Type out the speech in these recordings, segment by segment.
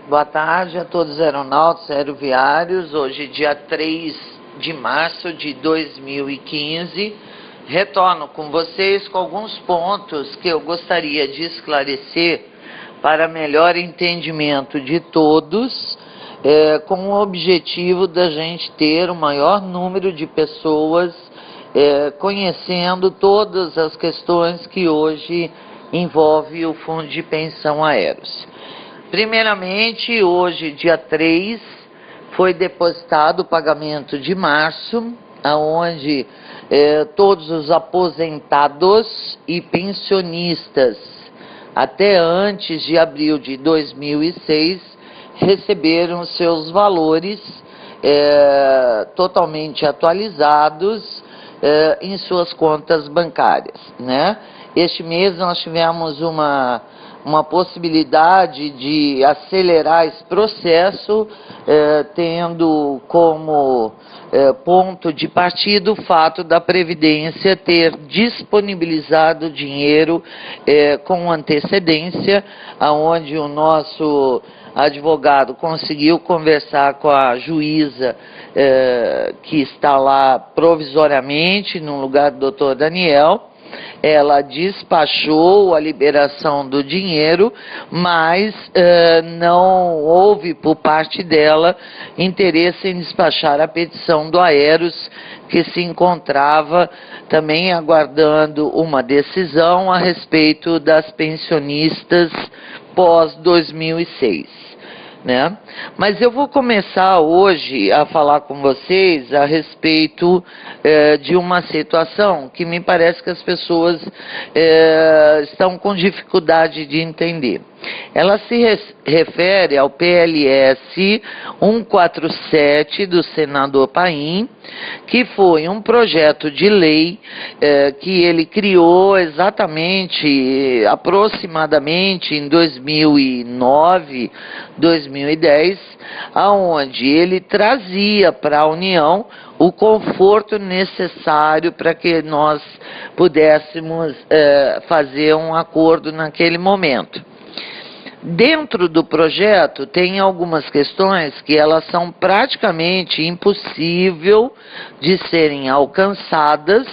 Boa tarde a todos os aeronautas aeroviários. Hoje, dia 3 de março de 2015, retorno com vocês com alguns pontos que eu gostaria de esclarecer para melhor entendimento de todos, com o objetivo da gente ter o maior número de pessoas conhecendo todas as questões que hoje envolve o Fundo de Pensão Aeros. Primeiramente, hoje, dia 3, foi depositado o pagamento de março, onde todos os aposentados e pensionistas, até antes de abril de 2006, receberam seus valores totalmente atualizados em suas contas bancárias, né? Este mês nós tivemos uma possibilidade de acelerar esse processo, tendo como ponto de partida o fato da Previdência ter disponibilizado dinheiro com antecedência, aonde o nosso advogado conseguiu conversar com a juíza que está lá provisoriamente, no lugar do doutor Daniel. Ela despachou a liberação do dinheiro, mas não houve por parte dela interesse em despachar a petição do Aeros, que se encontrava também aguardando uma decisão a respeito das pensionistas pós-2006. Né? Mas eu vou começar hoje a falar com vocês a respeito de uma situação que me parece que as pessoas estão com dificuldade de entender. Ela se refere ao PLS 147 do senador Paim, que foi um projeto de lei que ele criou exatamente, aproximadamente em 2009, 2010, aonde ele trazia para a União o conforto necessário para que nós pudéssemos fazer um acordo naquele momento. Dentro do projeto tem algumas questões que elas são praticamente impossível de serem alcançadas,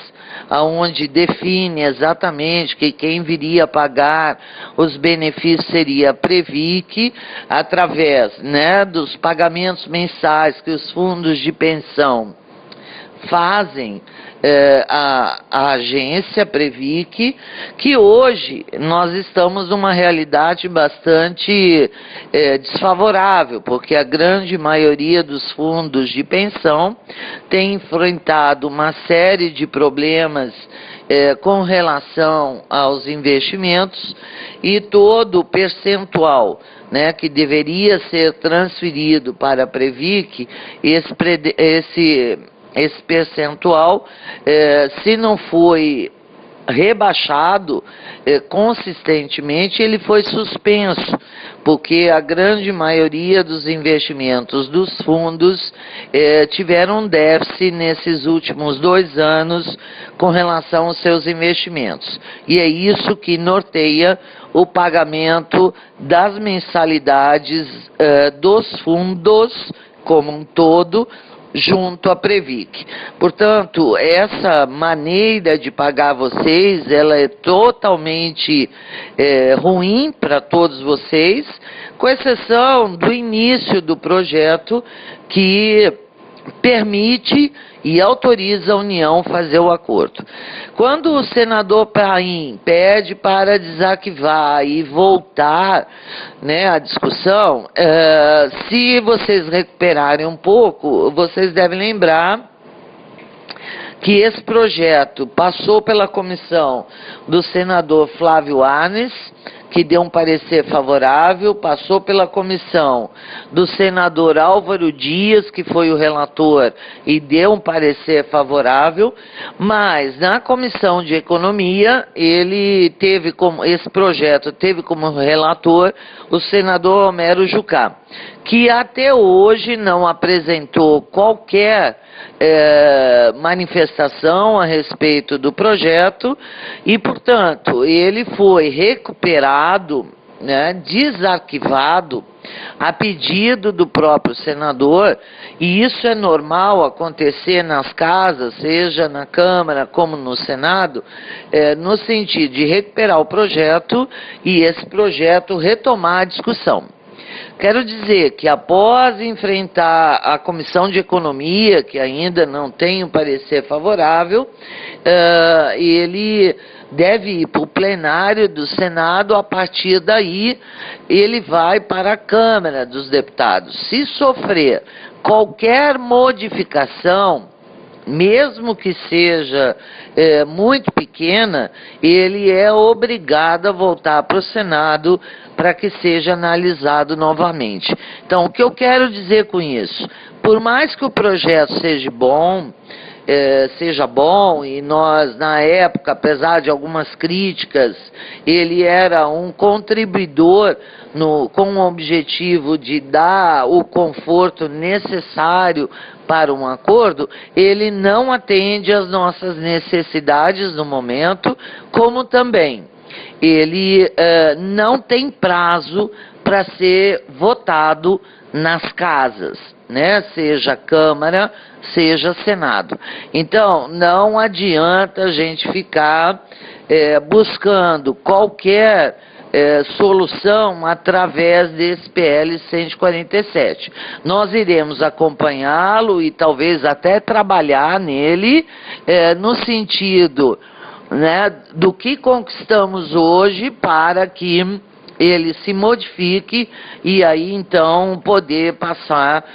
aonde define exatamente que quem viria pagar os benefícios seria a Previc, através, né, dos pagamentos mensais que os fundos de pensão fazem a agência Previc, que hoje nós estamos numa realidade bastante desfavorável, porque a grande maioria dos fundos de pensão tem enfrentado uma série de problemas com relação aos investimentos, e todo o percentual, né, que deveria ser transferido para a Previc, esse percentual, se não foi rebaixado consistentemente, ele foi suspenso, porque a grande maioria dos investimentos dos fundos tiveram um déficit nesses últimos 2 anos com relação aos seus investimentos. E é isso que norteia o pagamento das mensalidades dos fundos como um todo, junto à Previc. Portanto, essa maneira de pagar vocês, ela é totalmente ruim para todos vocês, com exceção do início do projeto, que permite e autoriza a União a fazer o acordo. Quando o senador Paim pede para desarquivar e voltar, né, a discussão, se vocês recuperarem um pouco, vocês devem lembrar que esse projeto passou pela comissão do senador Flávio Arnes, que deu um parecer favorável, passou pela comissão do senador Álvaro Dias, que foi o relator, e deu um parecer favorável, mas na comissão de economia, esse projeto teve como relator o senador Homero Jucá, que até hoje não apresentou qualquer manifestação a respeito do projeto e, portanto, ele foi recuperado né, desarquivado a pedido do próprio senador, e isso é normal acontecer nas casas, seja na Câmara como no Senado, no sentido de recuperar o projeto e esse projeto retomar a discussão. Quero dizer que após enfrentar a Comissão de Economia, que ainda não tem um parecer favorável, ele deve ir para o plenário do Senado. A partir daí ele vai para a Câmara dos Deputados. Se sofrer qualquer modificação, mesmo que seja muito pequena, ele é obrigado a voltar para o Senado para que seja analisado novamente. Então, o que eu quero dizer com isso? Por mais que o projeto seja bom, e nós, na época, apesar de algumas críticas, ele era um contribuidor com o objetivo de dar o conforto necessário para um acordo, ele não atende às nossas necessidades no momento, como também ele não tem prazo para ser votado nas casas, né? Seja Câmara, seja Senado. Então, não adianta a gente ficar buscando qualquer solução através desse PL 147. Nós iremos acompanhá-lo e talvez até trabalhar nele no sentido, né, do que conquistamos hoje para que ele se modifique e aí então poder passar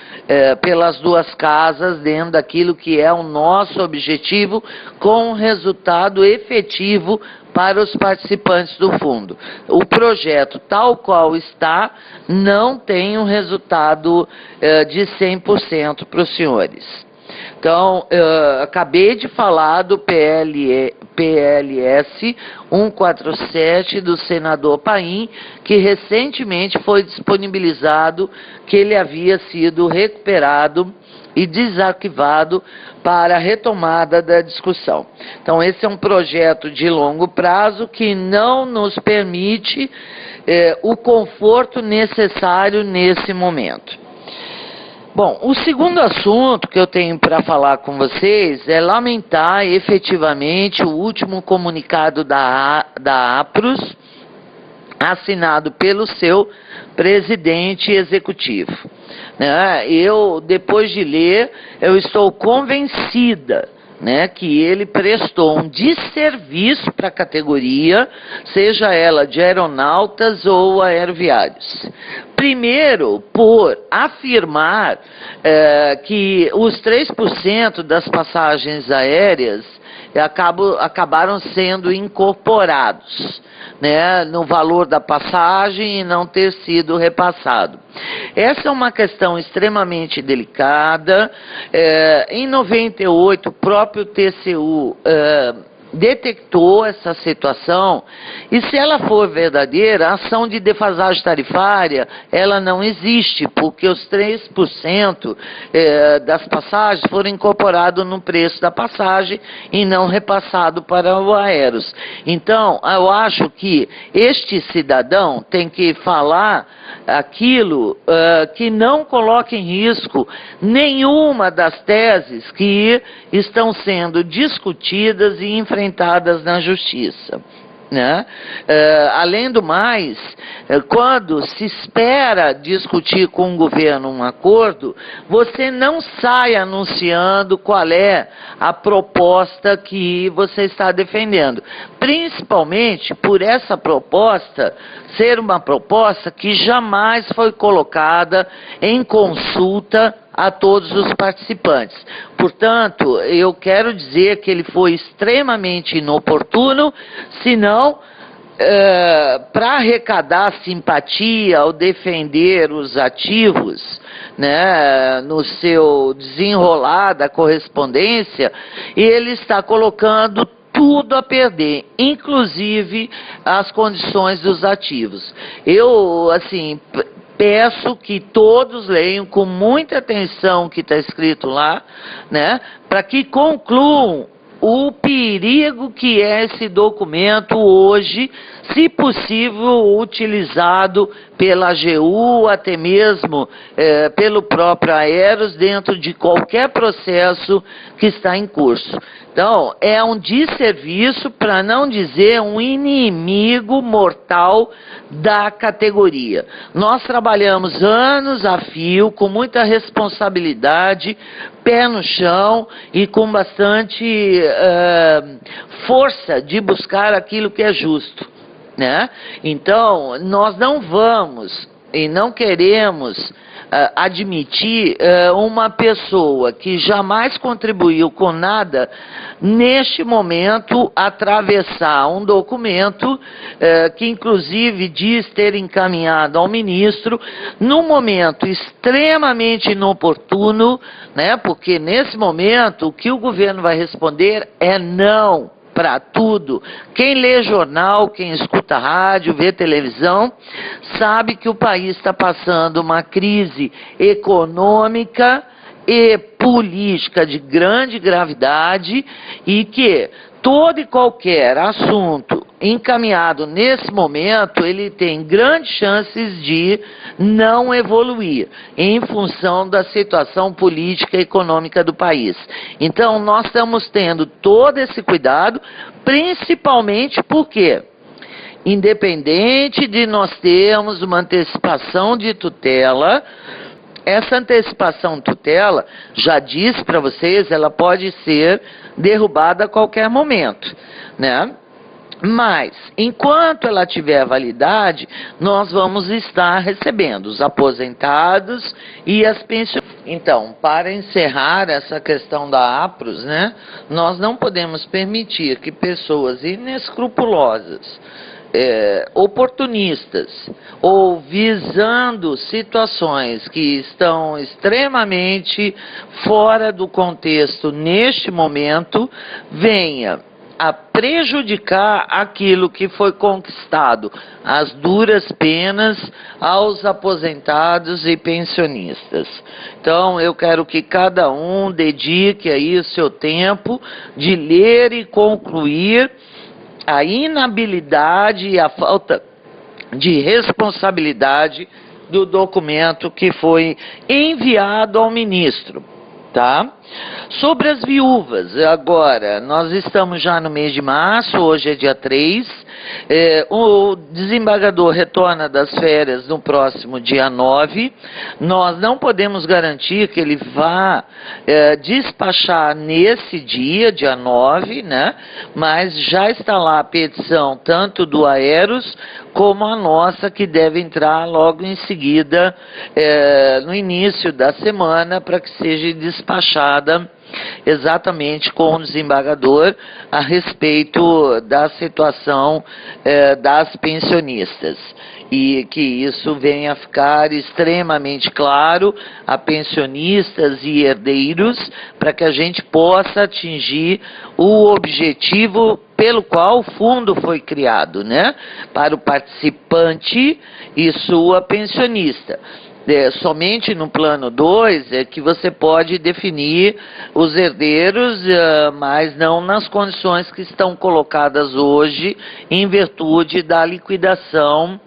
pelas duas casas dentro daquilo que é o nosso objetivo, com resultado efetivo para os participantes do fundo. O projeto tal qual está não tem um resultado de 100% para os senhores. Então, acabei de falar do PLS 147 do senador Paim, que recentemente foi disponibilizado, que ele havia sido recuperado e desarquivado para a retomada da discussão. Então, esse é um projeto de longo prazo que não nos permite o conforto necessário nesse momento. Bom, o segundo assunto que eu tenho para falar com vocês é lamentar efetivamente o último comunicado da APROS, assinado pelo seu presidente executivo. Eu, depois de ler, eu estou convencida, né, que ele prestou um desserviço para a categoria, seja ela de aeronautas ou aeroviários. Primeiro, por afirmar que os 3% das passagens aéreas acabaram sendo incorporados, né, no valor da passagem e não ter sido repassado. Essa é uma questão extremamente delicada. Em 98, o próprio TCU detectou essa situação, e se ela for verdadeira, a ação de defasagem tarifária, ela não existe, porque os 3% das passagens foram incorporados no preço da passagem e não repassado para o Aeros. Então, eu acho que este cidadão tem que falar aquilo que não coloque em risco nenhuma das teses que estão sendo discutidas e enfrentadas na justiça, né? Além do mais, quando se espera discutir com o governo um acordo, você não sai anunciando qual é a proposta que você está defendendo, principalmente por essa proposta ser uma proposta que jamais foi colocada em consulta a todos os participantes. Portanto, eu quero dizer que ele foi extremamente inoportuno, senão, para arrecadar simpatia ao defender os ativos, né, no seu desenrolar da correspondência, ele está colocando tudo a perder, inclusive as condições dos ativos. Eu, assim, peço que todos leiam com muita atenção o que está escrito lá, né, para que concluam o perigo que é esse documento hoje se possível utilizado pela AGU, até mesmo pelo próprio Aeros, dentro de qualquer processo que está em curso. Então, é um desserviço, para não dizer um inimigo mortal da categoria. Nós trabalhamos anos a fio, com muita responsabilidade, pé no chão e com bastante força de buscar aquilo que é justo, né? Então, nós não vamos e não queremos admitir uma pessoa que jamais contribuiu com nada, neste momento, atravessar um documento que inclusive diz ter encaminhado ao ministro, num momento extremamente inoportuno, né? Porque nesse momento o que o governo vai responder é não para tudo. Quem lê jornal, quem escuta rádio, vê televisão, sabe que o país está passando uma crise econômica e política de grande gravidade e que todo e qualquer assunto encaminhado nesse momento, ele tem grandes chances de não evoluir em função da situação política e econômica do país. Então, nós estamos tendo todo esse cuidado, principalmente porque, independente de nós termos uma antecipação de tutela, essa antecipação de tutela, já disse para vocês, ela pode ser derrubada a qualquer momento, né? Mas, enquanto ela tiver validade, nós vamos estar recebendo os aposentados e as pensionistas. Então, para encerrar essa questão da APROS, né, nós não podemos permitir que pessoas inescrupulosas, oportunistas ou visando situações que estão extremamente fora do contexto neste momento, venha a prejudicar aquilo que foi conquistado, as duras penas aos aposentados e pensionistas. Então, eu quero que cada um dedique aí o seu tempo de ler e concluir a inabilidade e a falta de responsabilidade do documento que foi enviado ao ministro, tá? Sobre as viúvas, agora, nós estamos já no mês de março, hoje é dia 3, o desembargador retorna das férias no próximo dia 9, nós não podemos garantir que ele vá despachar nesse dia 9, né? Mas já está lá a petição tanto do Aeros como a nossa, que deve entrar logo em seguida, no início da semana, para que seja despachada exatamente com o desembargador a respeito da situação das pensionistas. E que isso venha a ficar extremamente claro a pensionistas e herdeiros, para que a gente possa atingir o objetivo pelo qual o fundo foi criado, né? Para o participante e sua pensionista. Somente no plano 2 é que você pode definir os herdeiros, mas não nas condições que estão colocadas hoje, em virtude da liquidação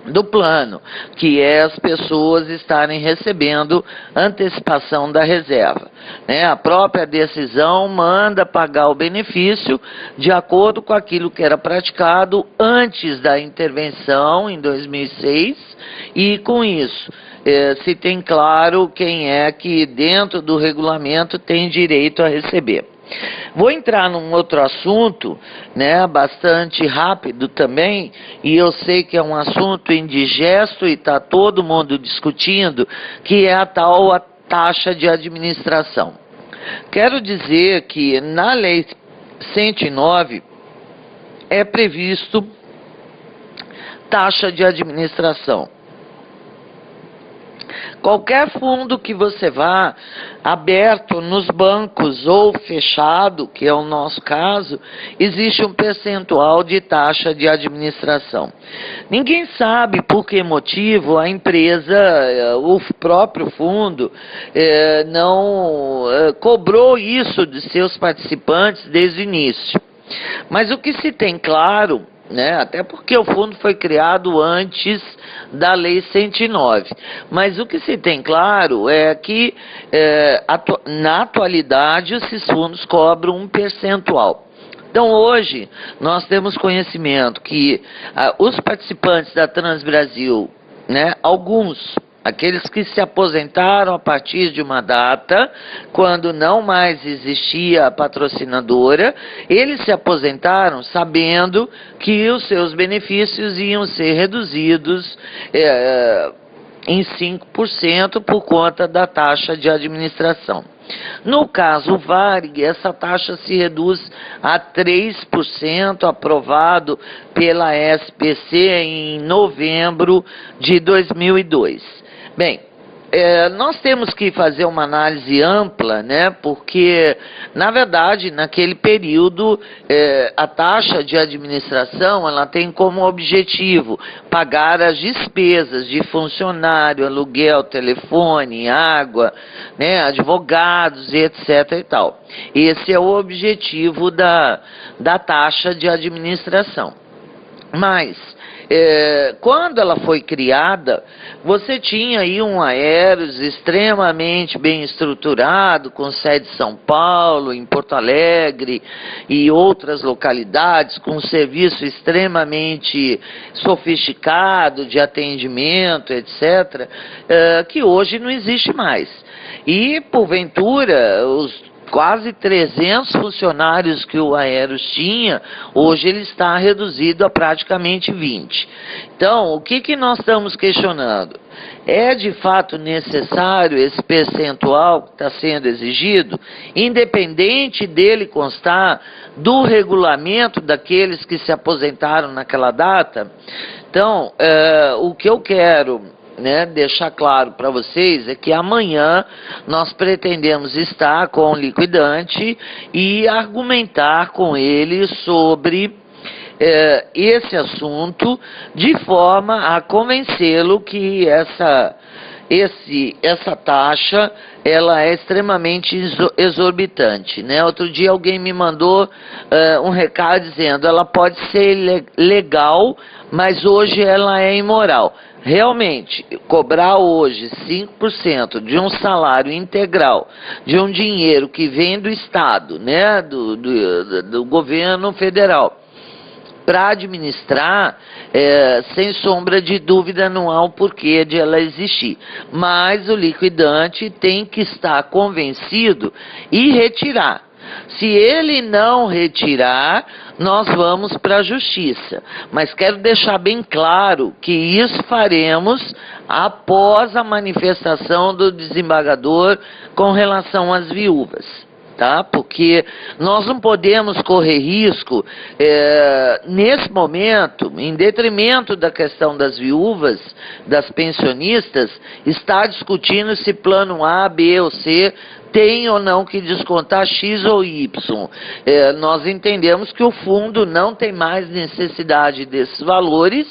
do plano, que é as pessoas estarem recebendo antecipação da reserva, né? A própria decisão manda pagar o benefício de acordo com aquilo que era praticado antes da intervenção em 2006, e com isso se tem claro quem é que dentro do regulamento tem direito a receber. Vou entrar num outro assunto, né, bastante rápido também, e eu sei que é um assunto indigesto e está todo mundo discutindo, que é a tal taxa de administração. Quero dizer que na Lei 109 é previsto taxa de administração. Qualquer fundo que você vá, aberto nos bancos ou fechado, que é o nosso caso, existe um percentual de taxa de administração. Ninguém sabe por que motivo a empresa, o próprio fundo, não cobrou isso de seus participantes desde o início. Mas o que se tem claro né? Até porque o fundo foi criado antes da Lei 109. Mas o que se tem claro é que, na atualidade, esses fundos cobram um percentual. Então, hoje, nós temos conhecimento que os participantes da Transbrasil, né, alguns, aqueles que se aposentaram a partir de uma data, quando não mais existia a patrocinadora, eles se aposentaram sabendo que os seus benefícios iam ser reduzidos em 5% por conta da taxa de administração. No caso Varig, essa taxa se reduz a 3%, aprovado pela SPC em novembro de 2002. Bem, nós temos que fazer uma análise ampla, né? Porque, na verdade, naquele período, a taxa de administração, ela tem como objetivo pagar as despesas de funcionário, aluguel, telefone, água, né? Advogados, etc. e tal. Esse é o objetivo da taxa de administração. Mas, quando ela foi criada, você tinha aí um Aeros extremamente bem estruturado, com sede em São Paulo, em Porto Alegre e outras localidades, com um serviço extremamente sofisticado de atendimento, etc., que hoje não existe mais. E, porventura, os quase 300 funcionários que o Aeros tinha, hoje ele está reduzido a praticamente 20. Então, o que nós estamos questionando? É de fato necessário esse percentual que está sendo exigido, independente dele constar do regulamento daqueles que se aposentaram naquela data? Então, o que eu quero, né, deixar claro para vocês é que amanhã nós pretendemos estar com o liquidante e argumentar com ele sobre esse assunto, de forma a convencê-lo que essa taxa ela é extremamente exorbitante, né? Outro dia alguém me mandou um recado dizendo: ela pode ser legal, mas hoje ela é imoral. Realmente, cobrar hoje 5% de um salário integral, de um dinheiro que vem do Estado, né, do governo federal, para administrar, sem sombra de dúvida, não há um porquê de ela existir. Mas o liquidante tem que estar convencido e retirar. Se ele não retirar, nós vamos para a justiça. Mas quero deixar bem claro que isso faremos após a manifestação do desembargador com relação às viúvas. Tá? Porque nós não podemos correr risco, nesse momento, em detrimento da questão das viúvas, das pensionistas, estar discutindo se plano A, B ou C tem ou não que descontar X ou Y. Nós entendemos que o fundo não tem mais necessidade desses valores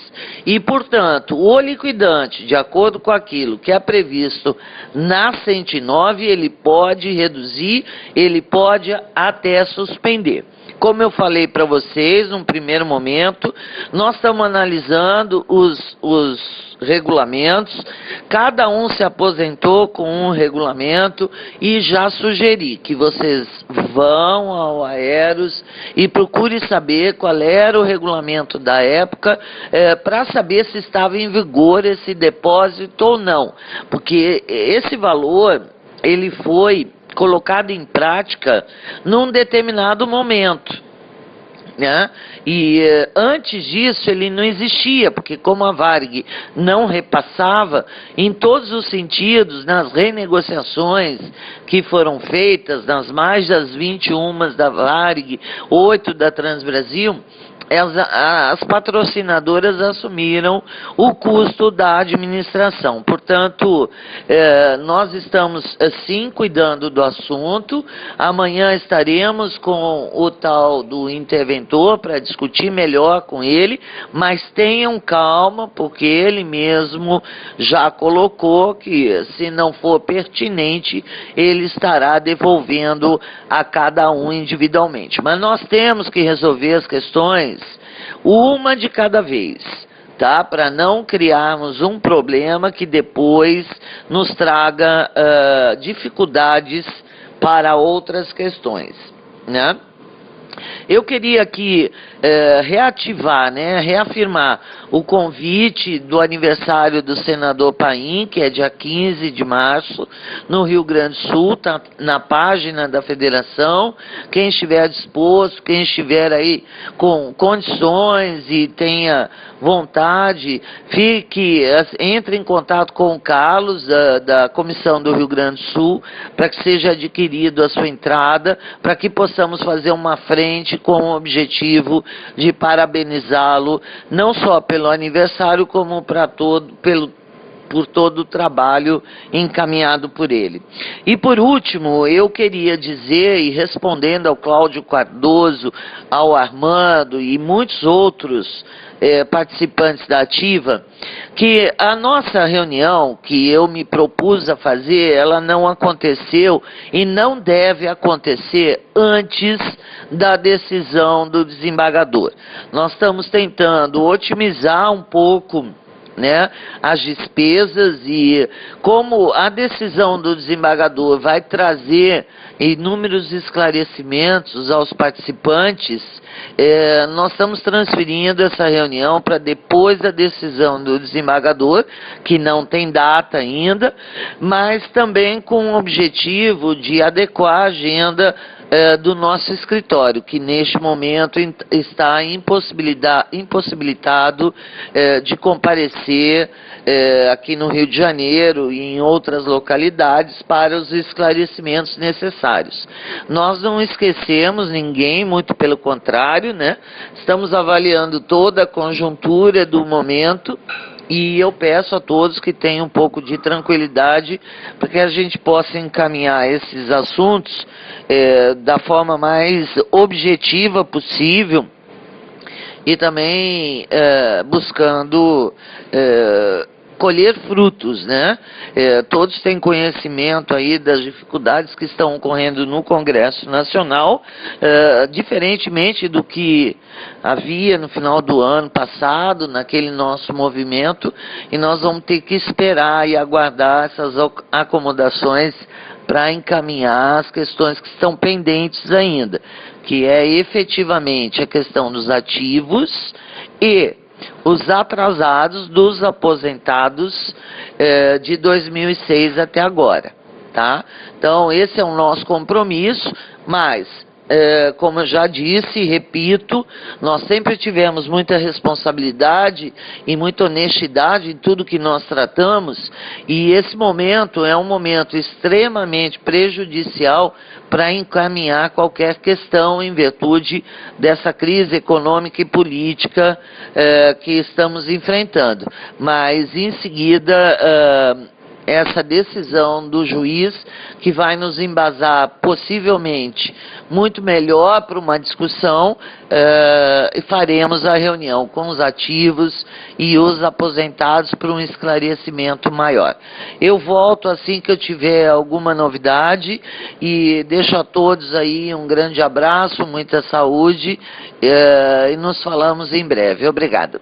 e, portanto, o liquidante, de acordo com aquilo que é previsto na 109, ele pode reduzir, ele pode até suspender. Como eu falei para vocês, num primeiro momento, nós estamos analisando os regulamentos, cada um se aposentou com um regulamento e já sugeri que vocês vão ao Aeros e procurem saber qual era o regulamento da época, para saber se estava em vigor esse depósito ou não, porque esse valor, ele foi colocado em prática num determinado momento, né? E antes disso ele não existia, porque como a Varig não repassava em todos os sentidos, nas renegociações que foram feitas, nas mais das 21 da Varig, 8 da Transbrasil, as patrocinadoras assumiram o custo da administração. Portanto, nós estamos, sim, cuidando do assunto. Amanhã estaremos com o tal do interventor para discutir melhor com ele, mas tenham calma, porque ele mesmo já colocou que, se não for pertinente, ele estará devolvendo a cada um individualmente. Mas nós temos que resolver as questões uma de cada vez, tá? Para não criarmos um problema que depois nos traga dificuldades para outras questões, né? Eu queria aqui reativar, né, reafirmar o convite do aniversário do senador Paim, que é dia 15 de março, no Rio Grande do Sul, tá na página da federação. Quem estiver disposto, quem estiver aí com condições e tenha vontade, entre em contato com o Carlos, da Comissão do Rio Grande do Sul, para que seja adquirido a sua entrada, para que possamos fazer uma frente com o objetivo de parabenizá-lo, não só pelo aniversário, como por todo o trabalho encaminhado por ele. E por último, eu queria dizer, e respondendo ao Cláudio Cardoso, ao Armando e muitos outros participantes da ativa, que a nossa reunião que eu me propus a fazer, ela não aconteceu e não deve acontecer antes da decisão do desembargador. Nós estamos tentando otimizar um pouco, né, as despesas, e como a decisão do desembargador vai trazer inúmeros esclarecimentos aos participantes, nós estamos transferindo essa reunião para depois da decisão do desembargador, que não tem data ainda, mas também com o objetivo de adequar a agenda do nosso escritório, que neste momento está impossibilitado de comparecer aqui no Rio de Janeiro e em outras localidades para os esclarecimentos necessários. Nós não esquecemos ninguém, muito pelo contrário, né? Estamos avaliando toda a conjuntura do momento. E eu peço a todos que tenham um pouco de tranquilidade para que a gente possa encaminhar esses assuntos da forma mais objetiva possível e também buscando colher frutos, né? Todos têm conhecimento aí das dificuldades que estão ocorrendo no Congresso Nacional, diferentemente do que havia no final do ano passado, naquele nosso movimento, e nós vamos ter que esperar e aguardar essas acomodações para encaminhar as questões que estão pendentes ainda, que é efetivamente a questão dos ativos e os atrasados dos aposentados de 2006 até agora, tá? Então, esse é o nosso compromisso, mas, como eu já disse e repito, nós sempre tivemos muita responsabilidade e muita honestidade em tudo que nós tratamos, e esse momento é um momento extremamente prejudicial para encaminhar qualquer questão em virtude dessa crise econômica e política que estamos enfrentando. Mas, em seguida, essa decisão do juiz, que vai nos embasar possivelmente muito melhor para uma discussão, e faremos a reunião com os ativos e os aposentados para um esclarecimento maior. Eu volto assim que eu tiver alguma novidade e deixo a todos aí um grande abraço, muita saúde, e nos falamos em breve. Obrigado.